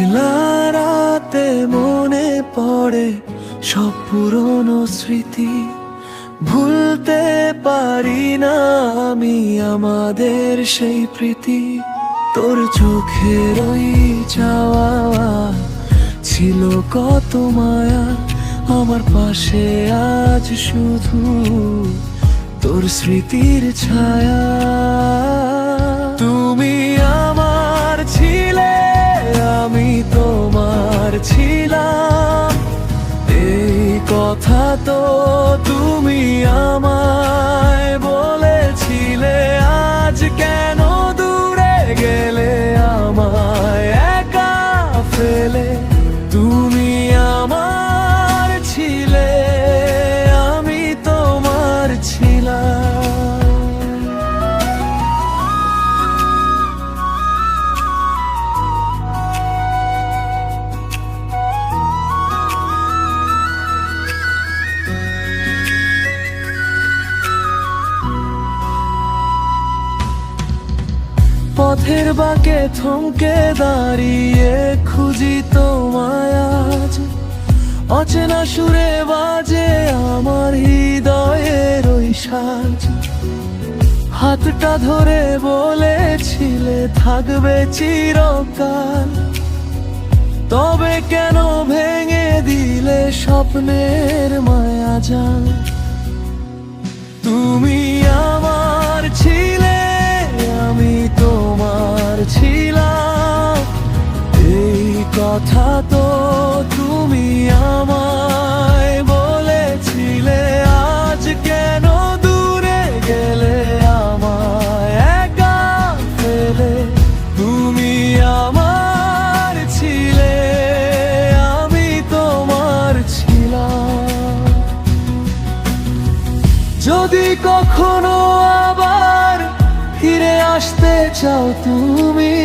মেঘলা রাতে মনে পড়ে সব পুরনো স্মৃতি, ভুলতে পারি না আমি আমাদের সেই প্রীতি। তোর চোখের ওই চাওয়া ছিল কত মায়া, আমার পাশে আজ শুধু তোর স্মৃতির ছায়া। তুমি আমার ছিলে, আমি তোমার ছিলাম, এই কথা তো তুমি আমায় বলেছিলে। আজ কেন দূরে গেলে আমায় একা ফেলে? তুমি আমার ছিলে, আমি তোমার ছিলাম। পথের বাঁকে থমকে দাঁড়িয়ে খুঁজি তোমায় আজ, অচেনা সুরে বাজে আমার হৃদয়ের ওই সাজ। হাতটা ধরে বলেছিলে থাকবে চিরকাল, তবে কেন ভেঙে দিলে স্বপ্নের মায়া জাল? তুমি আমার ছিলে, আমি তোমার ছিলাম, এই কথা তো তুমি আমায় বলেছিলে। আজ কেন দূরে গেলে আমায় একা ফেলে? তুমি আমার ছিলে, আমি তোমার ছিলাম। যদি কখনো আবার ফিরে আসতে চাও তুমি,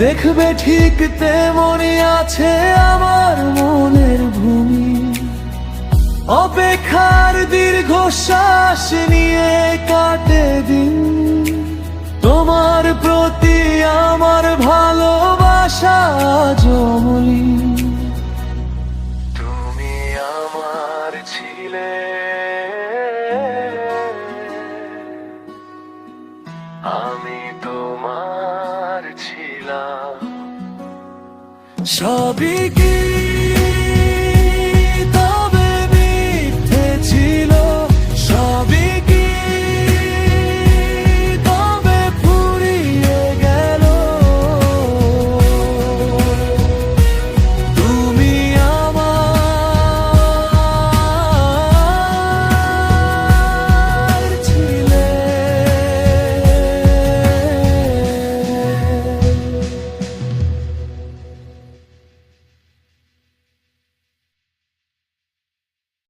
দেখবে ঠিক তেমনই আছে আমার মনের ভূমি। অপেক্ষার দীর্ঘশ্বাস নিয়ে কাটে দিন, তোমার প্রতি আমার ভালোবাসা জমলিন। তুমি আমার ছিলে, আমি তোমার ছিলাম। সবই